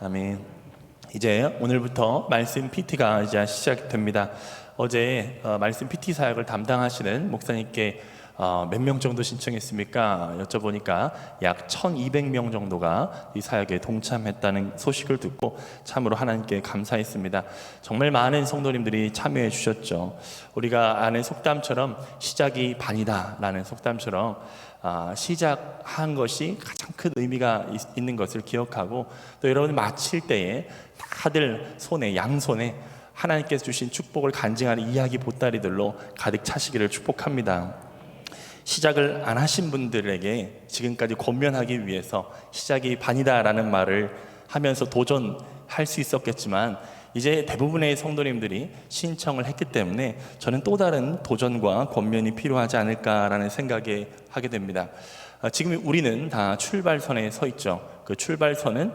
아멘. 이제 오늘부터 말씀 PT가 이제 시작됩니다. 어제 말씀 PT 사역을 담당하시는 목사님께 몇 명 정도 신청했습니까? 여쭤보니까 약 1200명 정도가 이 사역에 동참했다는 소식을 듣고 참으로 하나님께 감사했습니다. 정말 많은 성도님들이 참여해 주셨죠. 우리가 아는 속담처럼 시작이 반이다 라는 속담처럼 시작한 것이 가장 큰 의미가 있는 것을 기억하고, 또 여러분이 마칠 때에 다들 손에, 양손에 하나님께서 주신 축복을 간증하는 이야기 보따리들로 가득 차시기를 축복합니다. 시작을 안 하신 분들에게 지금까지 권면하기 위해서 시작이 반이다 라는 말을 하면서 도전할 수 있었겠지만, 이제 대부분의 성도님들이 신청을 했기 때문에 저는 또 다른 도전과 권면이 필요하지 않을까라는 생각에 하게 됩니다. 지금 우리는 다 출발선에 서 있죠. 그 출발선은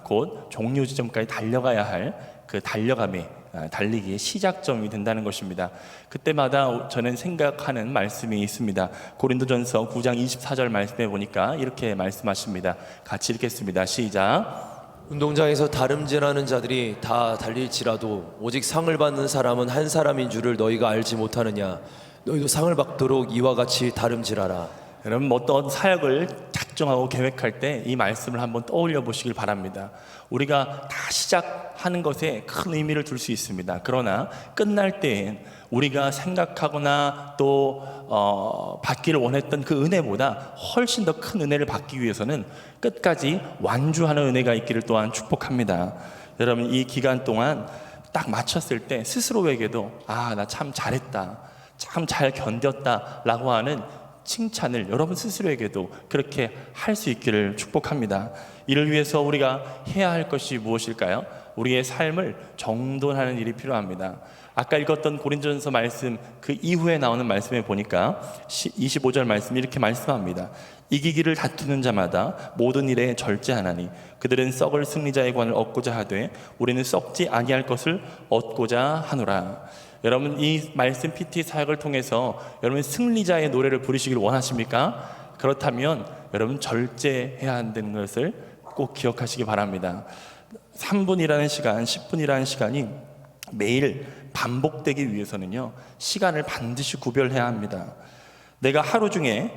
곧 종료 지점까지 달려가야 할 그 달려감의 달리기의 시작점이 된다는 것입니다. 그때마다 저는 생각하는 말씀이 있습니다. 고린도전서 9장 24절 말씀에 보니까 이렇게 말씀하십니다. 같이 읽겠습니다. 시작. 운동장에서 다름질하는 자들이 다 달릴지라도 오직 상을 받는 사람은 한 사람인 줄을 너희가 알지 못하느냐. 너희도 상을 받도록 이와 같이 다름질하라. 여러분, 어떤 사역을 작정하고 계획할 때 이 말씀을 한번 떠올려 보시길 바랍니다. 우리가 다 시작하는 것에 큰 의미를 둘 수 있습니다. 그러나 끝날 때엔 우리가 생각하거나 또 받기를 원했던 그 은혜보다 훨씬 더 큰 은혜를 받기 위해서는 끝까지 완주하는 은혜가 있기를 또한 축복합니다. 여러분, 이 기간 동안 딱 마쳤을 때 스스로에게도 나 참 잘했다, 참 잘 견뎠다 라고 하는 칭찬을 여러분 스스로에게도 그렇게 할 수 있기를 축복합니다. 이를 위해서 우리가 해야 할 것이 무엇일까요? 우리의 삶을 정돈하는 일이 필요합니다. 아까 읽었던 고린도전서 말씀 그 이후에 나오는 말씀에 보니까 25절 말씀 이렇게 말씀합니다. 이기기를 다투는 자마다 모든 일에 절제하나니 그들은 썩을 승리자의 관을 얻고자 하되 우리는 썩지 아니할 것을 얻고자 하노라. 여러분, 이 말씀 PT 사역을 통해서 여러분 승리자의 노래를 부르시길 원하십니까? 그렇다면 여러분 절제해야 한다는 것을 꼭 기억하시기 바랍니다. 3분이라는 시간, 10분이라는 시간이 매일 반복되기 위해서는요, 시간을 반드시 구별해야 합니다. 내가 하루 중에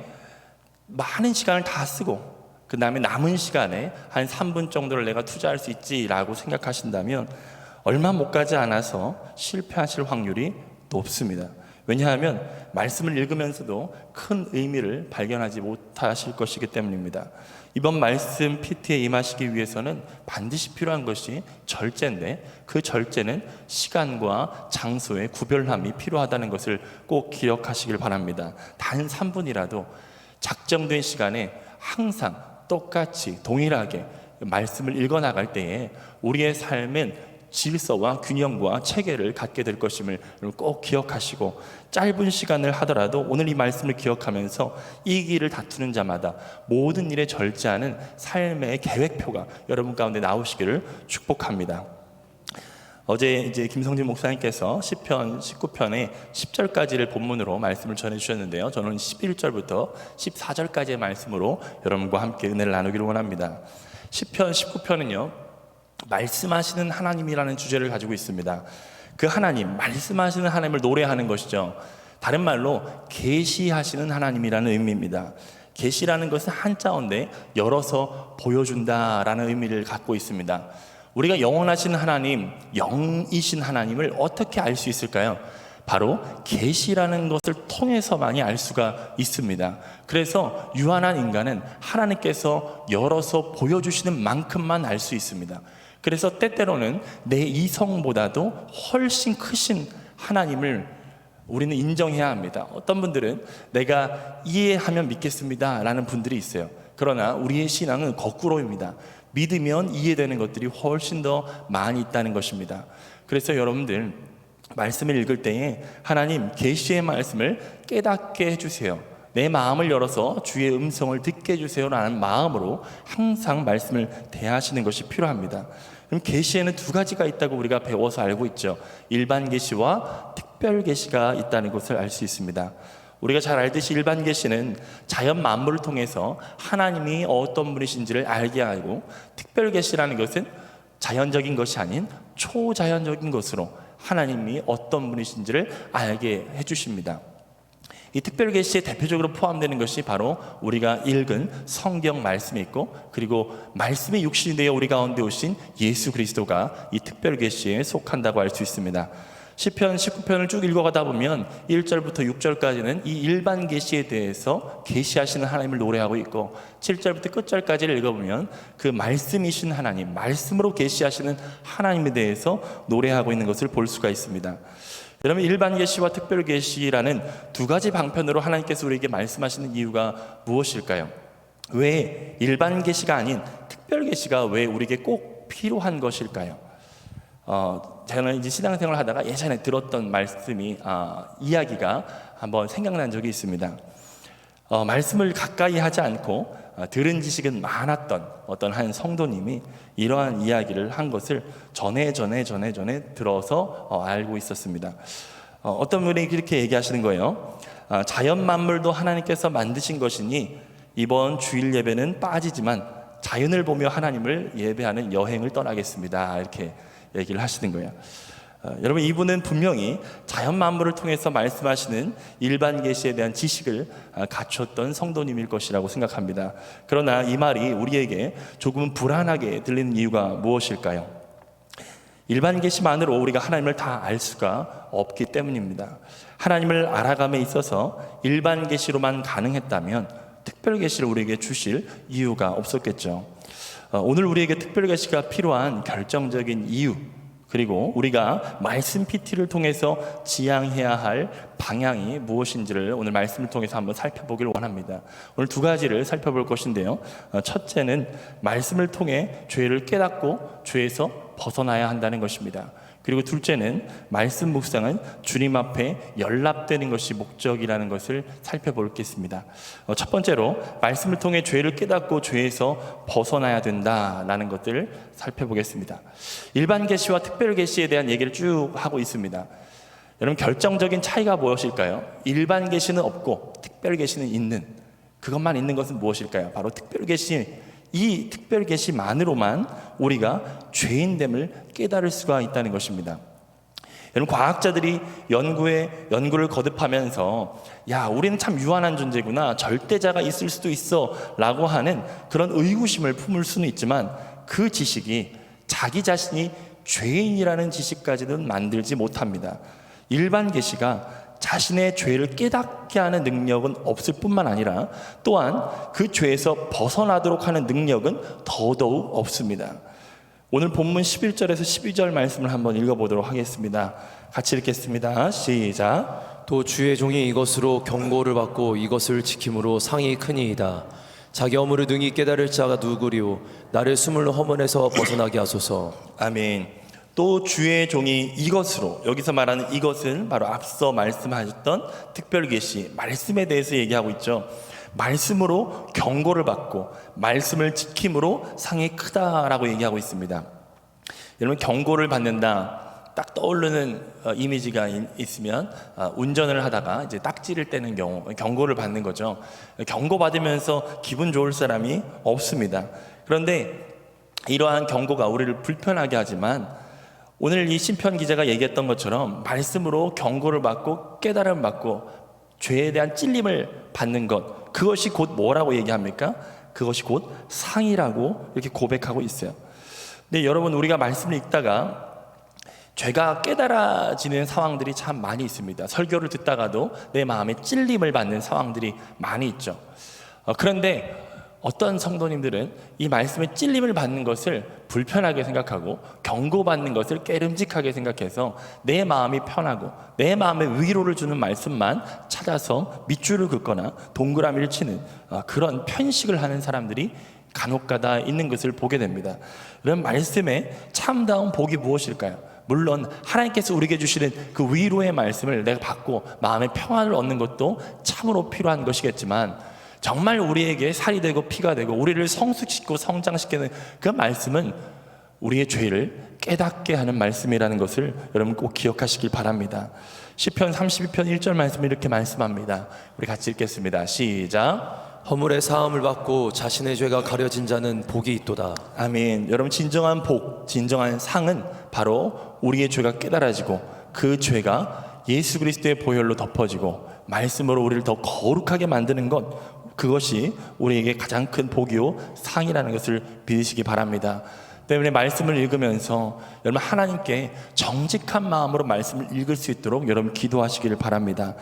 많은 시간을 다 쓰고 그 다음에 남은 시간에 한 3분 정도를 내가 투자할 수 있지라고 생각하신다면 얼마 못 가지 않아서 실패하실 확률이 높습니다. 왜냐하면 말씀을 읽으면서도 큰 의미를 발견하지 못하실 것이기 때문입니다. 이번 말씀 PT에 임하시기 위해서는 반드시 필요한 것이 절제인데, 그 절제는 시간과 장소의 구별함이 필요하다는 것을 꼭 기억하시길 바랍니다. 단 3분이라도 작정된 시간에 항상 똑같이 동일하게 말씀을 읽어나갈 때에 우리의 삶은 질서와 균형과 체계를 갖게 될 것임을 꼭 기억하시고, 짧은 시간을 하더라도 오늘 이 말씀을 기억하면서 이기를 다투는 자마다 모든 일에 절제하는 삶의 계획표가 여러분 가운데 나오시기를 축복합니다. 어제 이제 김성진 목사님께서 시편 19편의 10절까지를 본문으로 말씀을 전해주셨는데요, 저는 11절부터 14절까지의 말씀으로 여러분과 함께 은혜를 나누기를 원합니다. 시편 19편은요 말씀하시는 하나님이라는 주제를 가지고 있습니다. 그 하나님, 말씀하시는 하나님을 노래하는 것이죠. 다른 말로 계시하시는 하나님이라는 의미입니다. 계시라는 것은 한자어인데 열어서 보여준다라는 의미를 갖고 있습니다. 우리가 영원하신 하나님, 영이신 하나님을 어떻게 알 수 있을까요? 바로 계시라는 것을 통해서만이 알 수가 있습니다. 그래서 유한한 인간은 하나님께서 열어서 보여주시는 만큼만 알 수 있습니다. 그래서 때때로는 내 이성보다도 훨씬 크신 하나님을 우리는 인정해야 합니다. 어떤 분들은 내가 이해하면 믿겠습니다 라는 분들이 있어요. 그러나 우리의 신앙은 거꾸로입니다. 믿으면 이해되는 것들이 훨씬 더 많이 있다는 것입니다. 그래서 여러분들 말씀을 읽을 때에 하나님 계시의 말씀을 깨닫게 해주세요, 내 마음을 열어서 주의 음성을 듣게 해주세요 라는 마음으로 항상 말씀을 대하시는 것이 필요합니다. 그럼 계시에는 두 가지가 있다고 우리가 배워서 알고 있죠. 일반 계시와 특별 계시가 있다는 것을 알 수 있습니다. 우리가 잘 알듯이 일반 계시는 자연 만물을 통해서 하나님이 어떤 분이신지를 알게 하고, 특별 계시라는 것은 자연적인 것이 아닌 초자연적인 것으로 하나님이 어떤 분이신지를 알게 해주십니다. 이 특별계시에 대표적으로 포함되는 것이 바로 우리가 읽은 성경 말씀이 있고, 그리고 말씀이 육신이 되어 우리 가운데 오신 예수 그리스도가 이 특별계시에 속한다고 알 수 있습니다. 시편 19편을 쭉 읽어가다 보면 1절부터 6절까지는 이 일반 계시에 대해서 계시하시는 하나님을 노래하고 있고, 7절부터 끝절까지를 읽어보면 그 말씀이신 하나님, 말씀으로 계시하시는 하나님에 대해서 노래하고 있는 것을 볼 수가 있습니다. 여러분, 일반 계시와 특별 계시라는 두 가지 방편으로 하나님께서 우리에게 말씀하시는 이유가 무엇일까요? 왜 일반 계시가 아닌 특별 계시가 왜 우리에게 꼭 필요한 것일까요? 저는 이제 신앙생활을 하다가 예전에 들었던 말씀이 이야기가 한번 생각난 적이 있습니다. 말씀을 가까이 하지 않고 들은 지식은 많았던 어떤 한 성도님이 이러한 이야기를 한 것을 전에 들어서 알고 있었습니다. 어떤 분이 그렇게 얘기하시는 거예요. 자연 만물도 하나님께서 만드신 것이니 이번 주일 예배는 빠지지만 자연을 보며 하나님을 예배하는 여행을 떠나겠습니다. 이렇게 얘기를 하시는 거예요. 여러분, 이분은 분명히 자연 만물을 통해서 말씀하시는 일반 계시에 대한 지식을 갖췄던 성도님일 것이라고 생각합니다. 그러나 이 말이 우리에게 조금은 불안하게 들리는 이유가 무엇일까요? 일반 계시만으로 우리가 하나님을 다 알 수가 없기 때문입니다. 하나님을 알아감에 있어서 일반 계시로만 가능했다면 특별 계시를 우리에게 주실 이유가 없었겠죠. 오늘 우리에게 특별 계시가 필요한 결정적인 이유, 그리고 우리가 말씀 PT를 통해서 지향해야 할 방향이 무엇인지를 오늘 말씀을 통해서 한번 살펴보기를 원합니다. 오늘 두 가지를 살펴볼 것인데요. 첫째는 말씀을 통해 죄를 깨닫고 죄에서 벗어나야 한다는 것입니다. 그리고 둘째는 말씀 묵상은 주님 앞에 연락되는 것이 목적이라는 것을 살펴보겠습니다. 첫 번째로 말씀을 통해 죄를 깨닫고 죄에서 벗어나야 된다라는 것들을 살펴보겠습니다. 일반 계시와 특별 계시에 대한 얘기를 쭉 하고 있습니다. 여러분, 결정적인 차이가 무엇일까요? 일반 계시는 없고 특별 계시는 있는, 그것만 있는 것은 무엇일까요? 바로 특별 계시. 이 특별 계시만으로만 우리가 죄인됨을 깨달을 수가 있다는 것입니다. 여러분, 과학자들이 연구를 거듭하면서 우리는 참 유한한 존재구나, 절대자가 있을 수도 있어 라고 하는 그런 의구심을 품을 수는 있지만, 그 지식이 자기 자신이 죄인이라는 지식까지는 만들지 못합니다. 일반 계시가 자신의 죄를 깨닫게 하는 능력은 없을 뿐만 아니라 또한 그 죄에서 벗어나도록 하는 능력은 더더욱 없습니다. 오늘 본문 11절에서 12절 말씀을 한번 읽어보도록 하겠습니다. 같이 읽겠습니다. 시작. 또 주의 종이 이것으로 경고를 받고 이것을 지킴으로 상이 크니이다. 자기 허물을 능히 깨달을 자가 누구리요? 나를 숨을 허문에서 벗어나게 하소서. 아멘. 또 주의 종이 이것으로, 여기서 말하는 이것은 바로 앞서 말씀하셨던 특별계시, 말씀에 대해서 얘기하고 있죠. 말씀으로 경고를 받고 말씀을 지킴으로 상이 크다라고 얘기하고 있습니다. 여러분, 경고를 받는다, 딱 떠오르는 이미지가 있으면 운전을 하다가 이제 딱지를 떼는 경우, 경고를 받는 거죠. 경고받으면서 기분 좋을 사람이 없습니다. 그런데 이러한 경고가 우리를 불편하게 하지만, 오늘 이 시편 기자가 얘기했던 것처럼 말씀으로 경고를 받고 깨달음을 받고 죄에 대한 찔림을 받는 것, 그것이 곧 뭐라고 얘기합니까? 그것이 곧 상이라고 이렇게 고백하고 있어요. 근데 여러분, 우리가 말씀을 읽다가 죄가 깨달아지는 상황들이 참 많이 있습니다. 설교를 듣다가도 내 마음에 찔림을 받는 상황들이 많이 있죠. 그런데 어떤 성도님들은 이 말씀에 찔림을 받는 것을 불편하게 생각하고 경고받는 것을 깨름직하게 생각해서 내 마음이 편하고 내 마음에 위로를 주는 말씀만 찾아서 밑줄을 긋거나 동그라미를 치는 그런 편식을 하는 사람들이 간혹가다 있는 것을 보게 됩니다. 이런 말씀의 참다운 복이 무엇일까요? 물론 하나님께서 우리에게 주시는 그 위로의 말씀을 내가 받고 마음의 평안을 얻는 것도 참으로 필요한 것이겠지만, 정말 우리에게 살이 되고 피가 되고 우리를 성숙시키고 성장시키는 그 말씀은 우리의 죄를 깨닫게 하는 말씀이라는 것을 여러분 꼭 기억하시길 바랍니다. 시편 32편 1절 말씀이 이렇게 말씀합니다. 우리 같이 읽겠습니다. 시작. 허물의 사함을 받고 자신의 죄가 가려진 자는 복이 있도다. 아멘. 여러분, 진정한 복, 진정한 상은 바로 우리의 죄가 깨달아지고 그 죄가 예수 그리스도의 보혈로 덮어지고 말씀으로 우리를 더 거룩하게 만드는 것, 그것이 우리에게 가장 큰 복이요 상이라는 것을 믿으시기 바랍니다. 때문에 말씀을 읽으면서 여러분, 하나님께 정직한 마음으로 말씀을 읽을 수 있도록 여러분 기도하시기를 바랍니다.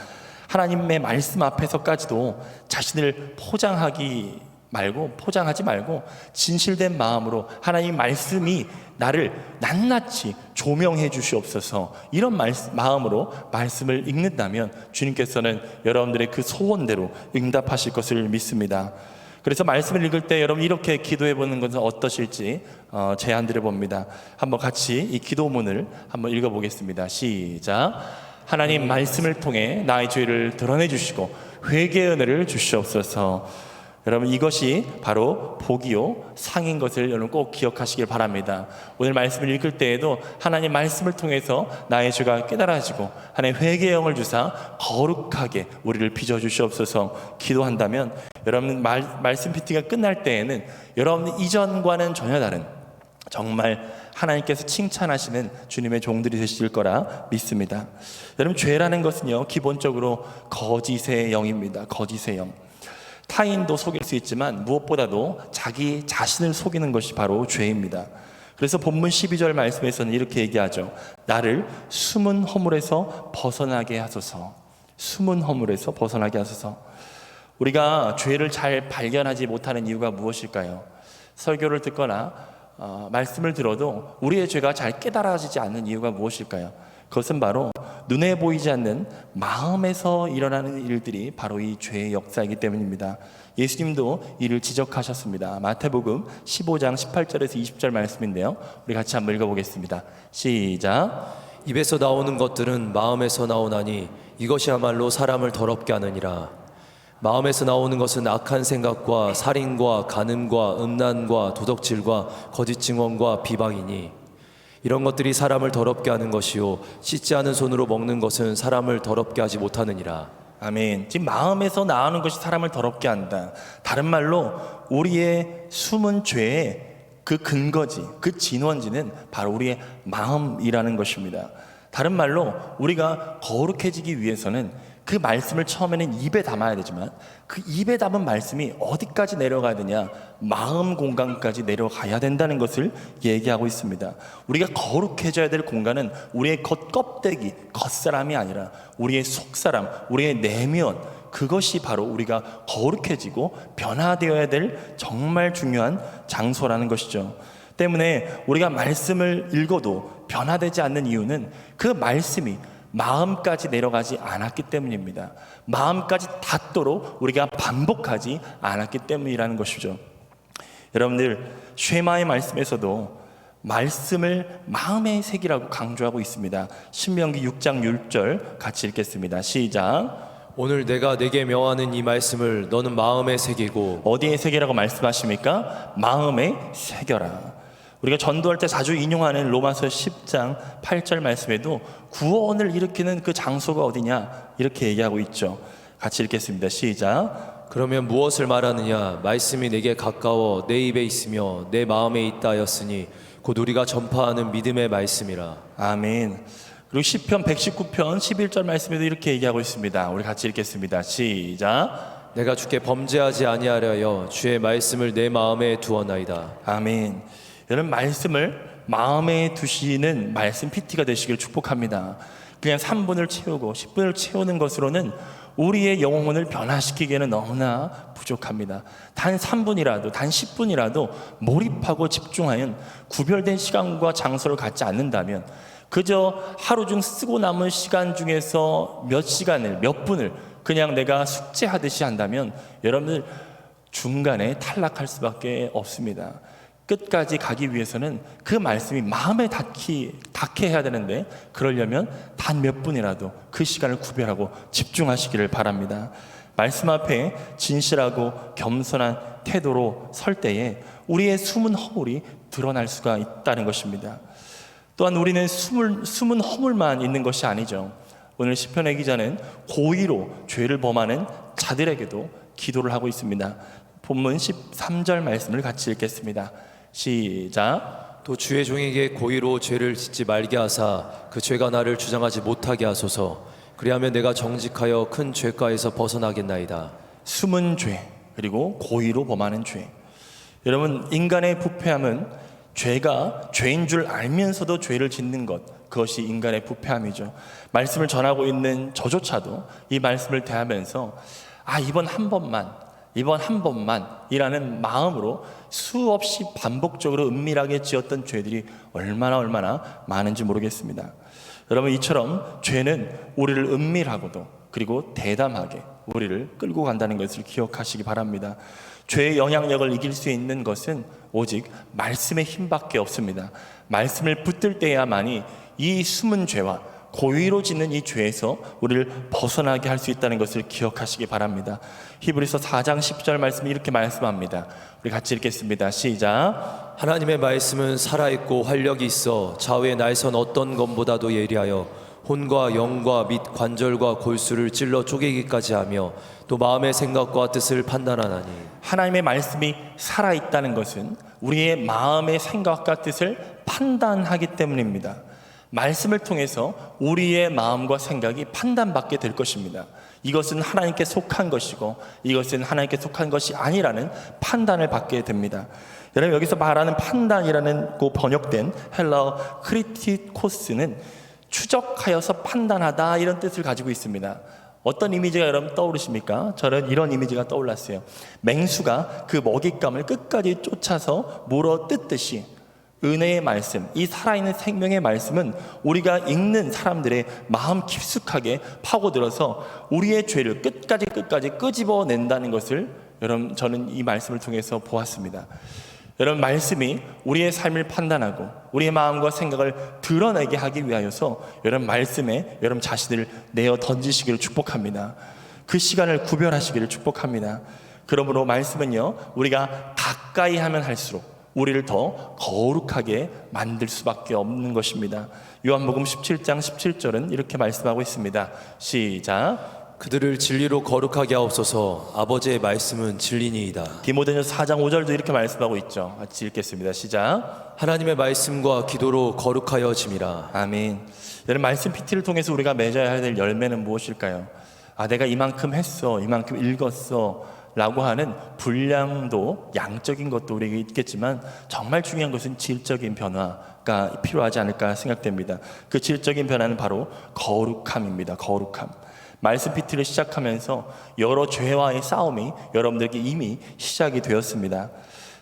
하나님의 말씀 앞에서까지도 자신을 포장하지 말고 진실된 마음으로 하나님 말씀이 나를 낱낱이 조명해 주시옵소서, 이런 마음으로 말씀을 읽는다면 주님께서는 여러분들의 그 소원대로 응답하실 것을 믿습니다. 그래서 말씀을 읽을 때 여러분 이렇게 기도해 보는 것은 어떠실지 제안 드려 봅니다. 한번 같이 이 기도문을 한번 읽어 보겠습니다. 시작. 하나님, 말씀을 통해 나의 죄를 드러내 주시고 회개의 은혜를 주시옵소서. 여러분, 이것이 바로 복이요 상인 것을 여러분 꼭 기억하시길 바랍니다. 오늘 말씀을 읽을 때에도 하나님 말씀을 통해서 나의 죄가 깨달아지고 하나님 회개의 영을 주사 거룩하게 우리를 빚어 주시옵소서 기도한다면, 여러분 말씀 PT가 끝날 때에는 여러분 이전과는 전혀 다른, 정말 하나님께서 칭찬하시는 주님의 종들이 되실 거라 믿습니다. 여러분, 죄라는 것은요 기본적으로 거짓의 영입니다. 거짓의 영. 타인도 속일 수 있지만 무엇보다도 자기 자신을 속이는 것이 바로 죄입니다. 그래서 본문 12절 말씀에서는 이렇게 얘기하죠. 나를 숨은 허물에서 벗어나게 하소서. 숨은 허물에서 벗어나게 하소서. 우리가 죄를 잘 발견하지 못하는 이유가 무엇일까요? 설교를 듣거나 말씀을 들어도 우리의 죄가 잘 깨달아지지 않는 이유가 무엇일까요? 그것은 바로 눈에 보이지 않는 마음에서 일어나는 일들이 바로 이 죄의 역사이기 때문입니다. 예수님도 이를 지적하셨습니다. 마태복음 15장 18절에서 20절 말씀인데요, 우리 같이 한번 읽어보겠습니다. 시작. 입에서 나오는 것들은 마음에서 나오나니 이것이야말로 사람을 더럽게 하느니라. 마음에서 나오는 것은 악한 생각과 살인과 간음과 음란과 도덕질과 거짓 증언과 비방이니 이런 것들이 사람을 더럽게 하는 것이요 씻지 않은 손으로 먹는 것은 사람을 더럽게 하지 못하느니라. 아멘. 지금 마음에서 나오는 것이 사람을 더럽게 한다. 다른 말로 우리의 숨은 죄의 그 근거지, 그 진원지는 바로 우리의 마음이라는 것입니다. 다른 말로 우리가 거룩해지기 위해서는 그 말씀을 처음에는 입에 담아야 되지만 그 입에 담은 말씀이 어디까지 내려가야 되냐? 마음 공간까지 내려가야 된다는 것을 얘기하고 있습니다. 우리가 거룩해져야 될 공간은 우리의 겉껍데기, 겉사람이 아니라 우리의 속사람, 우리의 내면, 그것이 바로 우리가 거룩해지고 변화되어야 될 정말 중요한 장소라는 것이죠. 때문에 우리가 말씀을 읽어도 변화되지 않는 이유는 그 말씀이 마음까지 내려가지 않았기 때문입니다. 마음까지 닿도록 우리가 반복하지 않았기 때문이라는 것이죠. 여러분들, 쉐마의 말씀에서도 말씀을 마음의 색이라고 강조하고 있습니다. 신명기 6장 6절 같이 읽겠습니다. 시작. 오늘 내가 내게 명하는 이 말씀을 너는 마음에 새기고. 어디에 새기라고 말씀하십니까? 마음에 새겨라. 우리가 전도할 때 자주 인용하는 로마서 10장 8절 말씀에도 구원을 일으키는 그 장소가 어디냐 이렇게 얘기하고 있죠. 같이 읽겠습니다. 시작. 그러면 무엇을 말하느냐? 말씀이 내게 가까워 내 입에 있으며 내 마음에 있다 하였으니 곧 우리가 전파하는 믿음의 말씀이라. 아멘. 그리고 시편 119편 11절 말씀에도 이렇게 얘기하고 있습니다. 우리 같이 읽겠습니다. 시작. 내가 주께 범죄하지 아니하려 하여 주의 말씀을 내 마음에 두었나이다. 아멘. 여러분, 말씀을 마음에 두시는 말씀 PT가 되시길 축복합니다. 그냥 3분을 채우고 10분을 채우는 것으로는 우리의 영혼을 변화시키기에는 너무나 부족합니다. 단 3분이라도, 단 10분이라도 몰입하고 집중하여 구별된 시간과 장소를 갖지 않는다면 그저 하루 중 쓰고 남은 시간 중에서 몇 시간을, 몇 분을 그냥 내가 숙제하듯이 한다면 여러분들 중간에 탈락할 수밖에 없습니다. 끝까지 가기 위해서는 그 말씀이 마음에 닿게 해야 되는데, 그러려면 단 몇 분이라도 그 시간을 구별하고 집중하시기를 바랍니다. 말씀 앞에 진실하고 겸손한 태도로 설 때에 우리의 숨은 허물이 드러날 수가 있다는 것입니다. 또한 우리는 숨은 허물만 있는 것이 아니죠. 오늘 시편의 기자는 고의로 죄를 범하는 자들에게도 기도를 하고 있습니다. 본문 13절 말씀을 같이 읽겠습니다. 시작. 또 주의 종에게 고의로 죄를 짓지 말게 하사 그 죄가 나를 주장하지 못하게 하소서. 그리하면 내가 정직하여 큰 죄가에서 벗어나겠나이다. 숨은 죄, 그리고 고의로 범하는 죄. 여러분, 인간의 부패함은 죄가 죄인 줄 알면서도 죄를 짓는 것, 그것이 인간의 부패함이죠. 말씀을 전하고 있는 저조차도 이 말씀을 대하면서 이번 한 번만 이라는 마음으로 수없이 반복적으로 은밀하게 지었던 죄들이 얼마나 많은지 모르겠습니다. 여러분, 이처럼 죄는 우리를 은밀하고도 그리고 대담하게 우리를 끌고 간다는 것을 기억하시기 바랍니다. 죄의 영향력을 이길 수 있는 것은 오직 말씀의 힘밖에 없습니다. 말씀을 붙들 때야만이 이 숨은 죄와 고의로 짓는 이 죄에서 우리를 벗어나게 할 수 있다는 것을 기억하시기 바랍니다. 히브리서 4장 10절 말씀이 이렇게 말씀합니다. 우리 같이 읽겠습니다. 시작. 하나님의 말씀은 살아있고 활력이 있어 좌우의 날선 어떤 검보다도 예리하여 혼과 영과 및 관절과 골수를 찔러 쪼개기까지 하며 또 마음의 생각과 뜻을 판단하나니. 하나님의 말씀이 살아있다는 것은 우리의 마음의 생각과 뜻을 판단하기 때문입니다. 말씀을 통해서 우리의 마음과 생각이 판단받게 될 것입니다. 이것은 하나님께 속한 것이고 이것은 하나님께 속한 것이 아니라는 판단을 받게 됩니다. 여러분, 여기서 말하는 판단이라는 그 번역된 헬라어 크리티코스는 추적하여서 판단하다, 이런 뜻을 가지고 있습니다. 어떤 이미지가 여러분 떠오르십니까? 저는 이런 이미지가 떠올랐어요. 맹수가 그 먹잇감을 끝까지 쫓아서 물어 뜯듯이 은혜의 말씀, 이 살아있는 생명의 말씀은 우리가 읽는 사람들의 마음 깊숙하게 파고들어서 우리의 죄를 끝까지 끄집어낸다는 것을 여러분, 저는 이 말씀을 통해서 보았습니다. 여러분, 말씀이 우리의 삶을 판단하고 우리의 마음과 생각을 드러내게 하기 위하여서 여러분, 말씀에 여러분 자신을 내어 던지시기를 축복합니다. 그 시간을 구별하시기를 축복합니다. 그러므로 말씀은요, 우리가 가까이 하면 할수록 우리를 더 거룩하게 만들 수밖에 없는 것입니다. 요한복음 17장 17절은 이렇게 말씀하고 있습니다. 시작. 그들을 진리로 거룩하게 하옵소서. 아버지의 말씀은 진리니이다. 디모데전서 4장 5절도 이렇게 말씀하고 있죠. 같이 읽겠습니다. 시작. 하나님의 말씀과 기도로 거룩하여 짐이라. 아멘. 여러분, 말씀 PT를 통해서 우리가 맺어야 될 열매는 무엇일까요? 내가 이만큼 했어, 이만큼 읽었어 라고 하는 분량도, 양적인 것도 우리에게 있겠지만 정말 중요한 것은 질적인 변화가 필요하지 않을까 생각됩니다. 그 질적인 변화는 바로 거룩함입니다. 거룩함. 말씀 PT를 시작하면서 여러 죄와의 싸움이 여러분들에게 이미 시작이 되었습니다.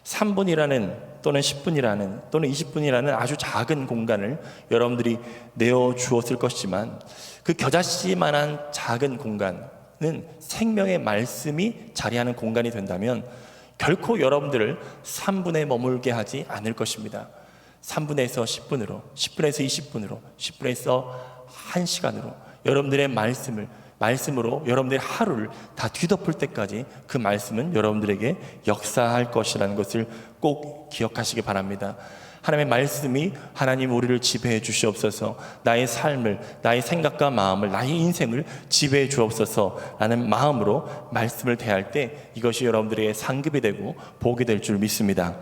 3분이라는 또는 10분이라는 또는 20분이라는 아주 작은 공간을 여러분들이 내어 주었을 것이지만 그 겨자씨만한 작은 공간은 생명의 말씀이 자리하는 공간이 된다면 결코 여러분들을 3분에 머물게 하지 않을 것입니다. 3분에서 10분으로, 10분에서 20분으로, 10분에서 1시간으로 여러분들의 말씀으로 여러분들의 하루를 다 뒤덮을 때까지 그 말씀은 여러분들에게 역사할 것이라는 것을 꼭 기억하시기 바랍니다. 하나님의 말씀이 하나님 우리를 지배해 주시옵소서, 나의 삶을, 나의 생각과 마음을, 나의 인생을 지배해 주옵소서 라는 마음으로 말씀을 대할 때 이것이 여러분들에게 상급이 되고 복이 될 줄 믿습니다.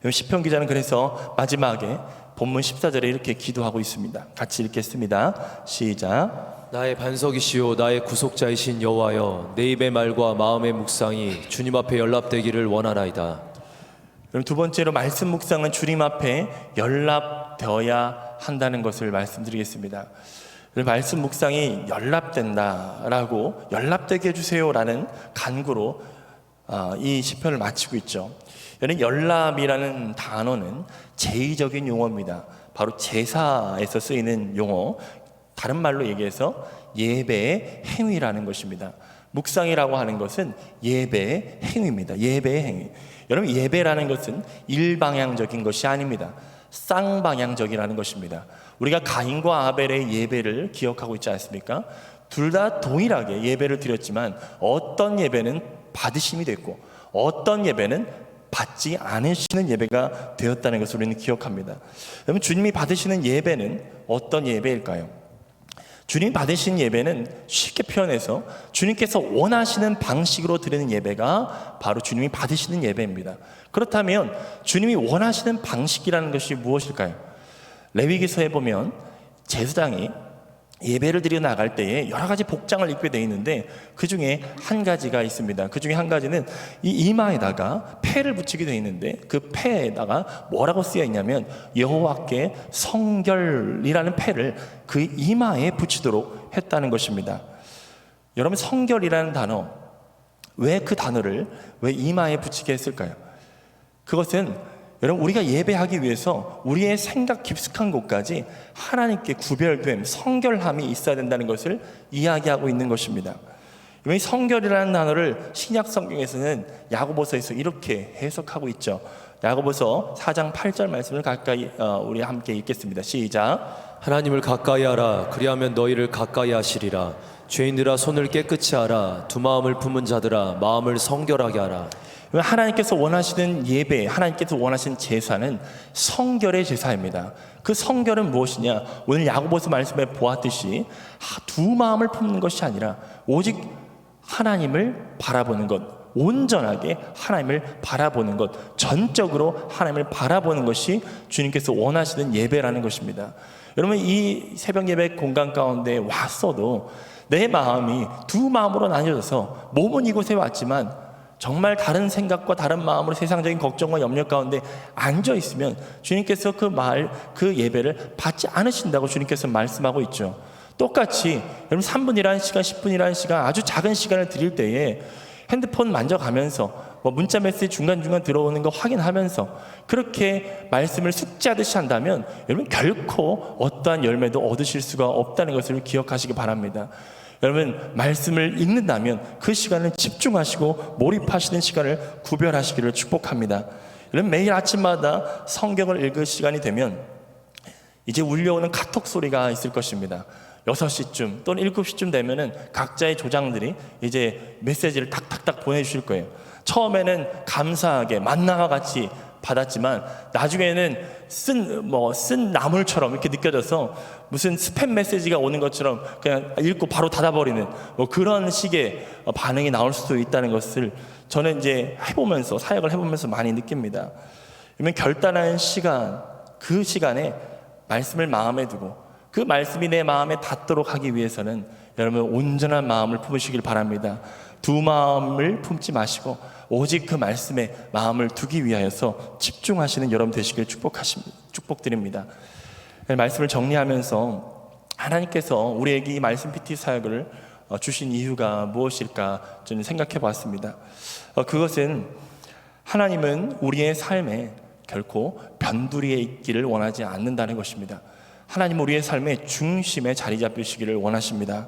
시편 기자는 그래서 마지막에 본문 14절에 이렇게 기도하고 있습니다. 같이 읽겠습니다. 시작. 나의 반석이시오 나의 구속자이신 여호와여, 내 입의 말과 마음의 묵상이 주님 앞에 연락되기를 원하나이다. 그럼 두 번째로 말씀 묵상은 주님 앞에 연락되어야 한다는 것을 말씀드리겠습니다. 말씀 묵상이 연락된다라고, 연락되게 해주세요라는 간구로 이 시편을 마치고 있죠. 연락이라는 단어는 제의적인 용어입니다. 바로 제사에서 쓰이는 용어, 다른 말로 얘기해서 예배의 행위라는 것입니다. 묵상이라고 하는 것은 예배의 행위입니다. 예배의 행위. 여러분, 예배라는 것은 일방향적인 것이 아닙니다. 쌍방향적이라는 것입니다. 우리가 가인과 아벨의 예배를 기억하고 있지 않습니까? 둘 다 동일하게 예배를 드렸지만 어떤 예배는 받으심이 됐고 어떤 예배는 받지 않으시는 예배가 되었다는 것을 우리는 기억합니다. 여러분, 주님이 받으시는 예배는 어떤 예배일까요? 주님 받으신 예배는 쉽게 표현해서 주님께서 원하시는 방식으로 드리는 예배가 바로 주님이 받으시는 예배입니다. 그렇다면 주님이 원하시는 방식이라는 것이 무엇일까요? 레위기서에 보면 제사장이 예배를 드려 나갈 때에 여러 가지 복장을 입게 되어 있는데 그 중에 한 가지가 있습니다. 그 중에 한 가지는 이 이마에다가 패를 붙이게 되어 있는데 그 패에다가 뭐라고 쓰여 있냐면 여호와께 성결이라는 패를 그 이마에 붙이도록 했다는 것입니다. 여러분, 성결이라는 단어, 왜 그 단어를 왜 이마에 붙이게 했을까요? 그것은 여러분, 우리가 예배하기 위해서 우리의 생각 깊숙한 곳까지 하나님께 구별됨, 성결함이 있어야 된다는 것을 이야기하고 있는 것입니다. 이 성결이라는 단어를 신약 성경에서는 야고보서에서 이렇게 해석하고 있죠. 야고보서 4장 8절 말씀을 가까이 우리 함께 읽겠습니다. 시작. 하나님을 가까이 하라. 그리하면 너희를 가까이 하시리라. 죄인들아, 손을 깨끗이 하라. 두 마음을 품은 자들아, 마음을 성결하게 하라. 하나님께서 원하시는 예배, 하나님께서 원하시는 제사는 성결의 제사입니다. 그 성결은 무엇이냐? 오늘 야고보서 말씀에 보았듯이 두 마음을 품는 것이 아니라 오직 하나님을 바라보는 것, 온전하게 하나님을 바라보는 것, 전적으로 하나님을 바라보는 것이 주님께서 원하시는 예배라는 것입니다. 여러분, 이 새벽 예배 공간 가운데 왔어도 내 마음이 두 마음으로 나뉘어져서 몸은 이곳에 왔지만 정말 다른 생각과 다른 마음으로 세상적인 걱정과 염려 가운데 앉아 있으면 주님께서 그 예배를 받지 않으신다고 주님께서 말씀하고 있죠. 똑같이 여러분, 3분이라는 시간, 10분이라는 시간, 아주 작은 시간을 드릴 때에 핸드폰 만져가면서 문자 메시지 중간중간 들어오는 거 확인하면서 그렇게 말씀을 숙지하듯이 한다면 여러분, 결코 어떠한 열매도 얻으실 수가 없다는 것을 기억하시기 바랍니다. 여러분, 말씀을 읽는다면 그 시간을 집중하시고 몰입하시는 시간을 구별하시기를 축복합니다. 여러분, 매일 아침마다 성경을 읽을 시간이 되면 이제 울려오는 카톡 소리가 있을 것입니다. 6시쯤 또는 7시쯤 되면은 각자의 조장들이 이제 메시지를 탁탁탁 보내주실 거예요. 처음에는 감사하게 만나와 같이 받았지만 나중에는 쓴 나물처럼 이렇게 느껴져서 무슨 스팸 메시지가 오는 것처럼 그냥 읽고 바로 닫아버리는 그런 식의 반응이 나올 수도 있다는 것을 저는 이제 사역을 해보면서 많이 느낍니다. 그러면 결단하는 시간, 그 시간에 말씀을 마음에 두고 그 말씀이 내 마음에 닿도록 하기 위해서는 여러분, 온전한 마음을 품으시길 바랍니다. 두 마음을 품지 마시고 오직 그 말씀에 마음을 두기 위하여서 집중하시는 여러분 되시길 축복드립니다. 말씀을 정리하면서 하나님께서 우리에게 이 말씀 PT 사역을 주신 이유가 무엇일까 저는 생각해 봤습니다. 그것은 하나님은 우리의 삶에 결코 변두리에 있기를 원하지 않는다는 것입니다. 하나님은 우리의 삶의 중심에 자리 잡히시기를 원하십니다.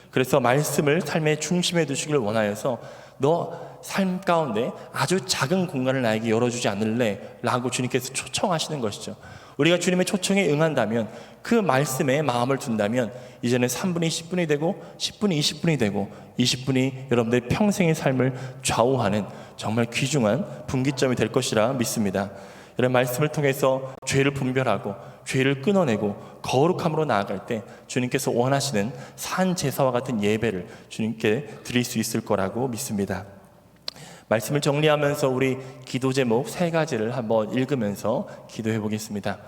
그래서 말씀을 삶의 중심에 두시기를 원하여서 너 삶 가운데 아주 작은 공간을 나에게 열어주지 않을래? 라고 주님께서 초청하시는 것이죠. 우리가 주님의 초청에 응한다면, 그 말씀에 마음을 둔다면 이제는 3분이 10분이 되고 10분이 20분이 되고 20분이 여러분들의 평생의 삶을 좌우하는 정말 귀중한 분기점이 될 것이라 믿습니다. 이런 말씀을 통해서 죄를 분별하고 죄를 끊어내고 거룩함으로 나아갈 때 주님께서 원하시는 산 제사와 같은 예배를 주님께 드릴 수 있을 거라고 믿습니다. 말씀을 정리하면서 우리 기도 제목 3가지를 한번 읽으면서 기도해 보겠습니다.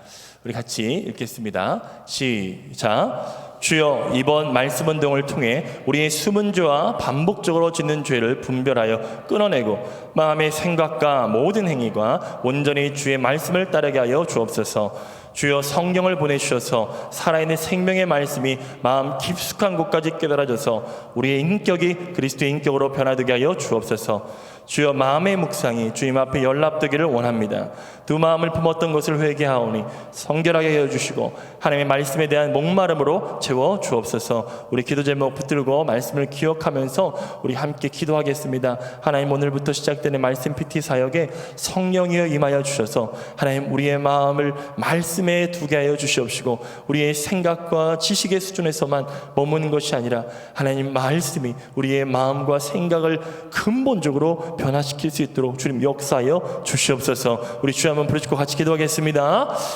우리 같이 읽겠습니다. 시작. 주여, 이번 말씀 운동을 통해 우리의 숨은 죄와 반복적으로 짓는 죄를 분별하여 끊어내고 마음의 생각과 모든 행위가 온전히 주의 말씀을 따르게 하여 주옵소서. 주여, 성령을 보내주셔서 살아있는 생명의 말씀이 마음 깊숙한 곳까지 깨달아져서 우리의 인격이 그리스도의 인격으로 변화되게 하여 주옵소서. 주여, 마음의 묵상이 주님 앞에 연락되기를 원합니다. 두 마음을 품었던 것을 회개하오니 성결하게 하여 주시고 하나님의 말씀에 대한 목마름으로 채워 주옵소서. 우리 기도 제목 붙들고 말씀을 기억하면서 우리 함께 기도하겠습니다. 하나님, 오늘부터 시작되는 말씀 PT 사역에 성령이여 임하여 주셔서 하나님, 우리의 마음을 말씀에 두게 하여 주시옵시고 우리의 생각과 지식의 수준에서만 머무는 것이 아니라 하나님 말씀이 우리의 마음과 생각을 근본적으로 변화시킬 수 있도록 주님 역사하여 주시옵소서. 우리 주여 한번 부르짖고 같이 기도하겠습니다.